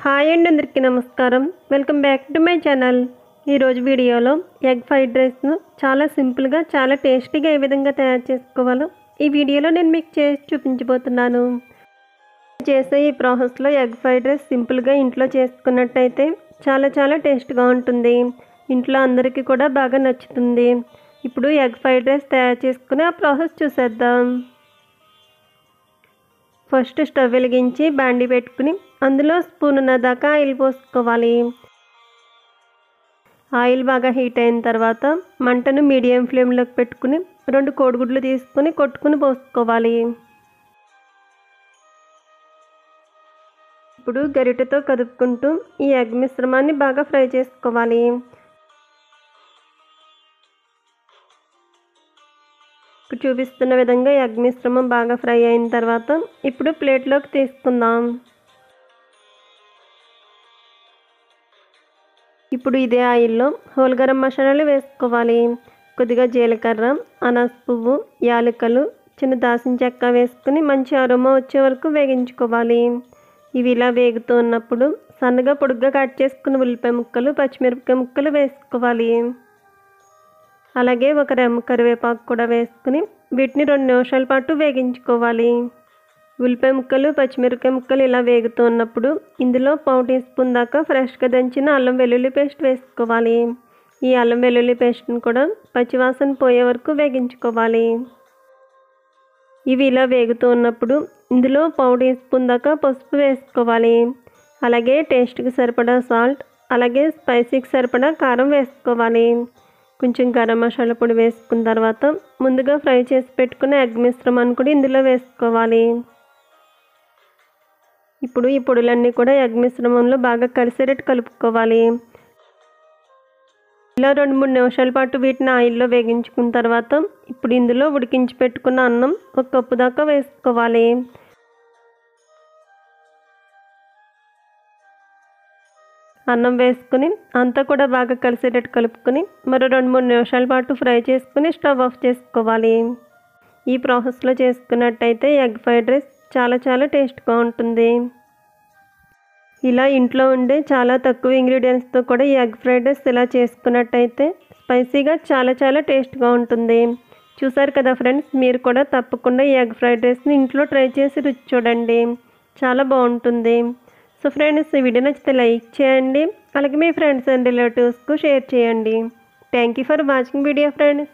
Hi అండి, అందరికీ నమస్కారం. Welcome back to my channel. ఈరోజు వీడియోలో ఎగ్ ఫ్రైడ్ రైస్ను చాలా సింపుల్గా చాలా టేస్టీగా ఏ విధంగా తయారు చేసుకోవాలో ఈ వీడియోలో నేను మీకు చేసి చూపించబోతున్నాను. చేసే ఈ ప్రాసెస్లో ఎగ్ ఫ్రైడ్ రైస్ సింపుల్గా ఇంట్లో చేసుకున్నట్టయితే చాలా టేస్ట్గా ఉంటుంది. ఇంట్లో అందరికీ కూడా బాగా నచ్చుతుంది. ఇప్పుడు ఎగ్ ఫ్రైడ్ రైస్ తయారు చేసుకుని ఆ ప్రాసెస్ చూసేద్దాం. ఫస్ట్ స్టవ్ వెలిగించి బాండి పెట్టుకుని అందులో స్పూనున్నర దాకా ఆయిల్ పోసుకోవాలి. ఆయిల్ బాగా హీట్ అయిన తర్వాత మంటను మీడియం ఫ్లేమ్లోకి పెట్టుకుని 2 కోడిగుడ్లు తీసుకుని కొట్టుకుని పోసుకోవాలి. ఇప్పుడు గరిటెతో కదుపుకుంటూ ఈ ఎగ్ మిశ్రమాన్ని బాగా ఫ్రై చేసుకోవాలి. చూపిస్తున్న విధంగా ఎగ్ మిశ్రమం బాగా ఫ్రై అయిన తర్వాత ఇప్పుడు ప్లేట్లోకి తీసుకుందాం. ఇప్పుడు ఇదే ఆయిల్లో హోల్ గరం మసాలాలు వేసుకోవాలి. కొద్దిగా జీలకర్ర, అనాస పువ్వు, యాలకులు, చిన్న దాల్చిన చెక్క వేసుకుని మంచి అరోమా వచ్చే వరకు వేగించుకోవాలి. ఇవి ఇలా వేగుతూ ఉన్నప్పుడు సన్నగా పొడుగ్గా కట్ చేసుకున్న ఉల్లిపాయ ముక్కలు, పచ్చిమిరపకాయ ముక్కలు వేసుకోవాలి. అలాగే ఒక రెమ్మ కరివేపాకు కూడా వేసుకుని వీటిని 2 నిమిషాల పాటు వేగించుకోవాలి. ఉల్లిపాయ ముక్కలు, పచ్చిమిరపకాయ ముక్కలు ఇలా వేగుతూ ఉన్నప్పుడు ఇందులో 1/2 టీ స్పూన్ దాకా ఫ్రెష్గా దంచిన అల్లం వెల్లుల్లి పేస్ట్ వేసుకోవాలి. ఈ అల్లం వెల్లుల్లి పేస్ట్ని కూడా పచ్చివాసన పోయే వరకు వేగించుకోవాలి. ఇవి ఇలా వేగుతూ ఉన్నప్పుడు ఇందులో 1/2 టీ స్పూన్ దాకా పసుపు వేసుకోవాలి. అలాగే టేస్ట్కి సరిపడా సాల్ట్, అలాగే స్పైసీకి సరిపడా కారం వేసుకోవాలి. కొంచెం గరం మసాలా పొడి వేసుకున్న తర్వాత ముందుగా ఫ్రై చేసి పెట్టుకున్న ఎగ్ మిశ్రమాన్ని కూడా ఇందులో వేసుకోవాలి. ఇప్పుడు ఈ పొడులన్నీ కూడా ఎగ్ మిశ్రమంలో బాగా కలిసేటట్టు కలుపుకోవాలి. ఇలా 2-3 నిమిషాల పాటు వీటిని ఆయిల్లో వేగించుకున్న తర్వాత ఇప్పుడు ఇందులో ఉడికించి పెట్టుకున్న అన్నం 1 కప్పు దాకా వేసుకోవాలి. అన్నం వేసుకుని అంతా కూడా బాగా కలిసేటట్టు కలుపుకొని మరో 2-3 నిమిషాల పాటు ఫ్రై చేసుకుని స్టవ్ ఆఫ్ చేసుకోవాలి. ఈ ప్రాసెస్లో చేసుకున్నట్టయితే ఎగ్ ఫ్రైడ్ రైస్ చాలా టేస్ట్గా ఉంటుంది. ఇలా ఇంట్లో ఉండే చాలా తక్కువ ఇంగ్రీడియంట్స్తో కూడా ఈ ఎగ్ ఫ్రైడ్ రైస్ ఇలా చేసుకున్నట్టయితే స్పైసీగా చాలా టేస్ట్గా ఉంటుంది. చూసారు కదా ఫ్రెండ్స్, మీరు కూడా తప్పకుండా ఈ ఎగ్ ఫ్రైడ్ రైస్ని ఇంట్లో ట్రై చేసి రుచి చూడండి, చాలా బాగుంటుంది. సో ఫ్రెండ్స్, ఈ వీడియో నచ్చితే లైక్ చేయండి, అలాగే మీ ఫ్రెండ్స్ అండ్ రిలేటివ్స్కు షేర్ చేయండి. Thank you for watching video friends.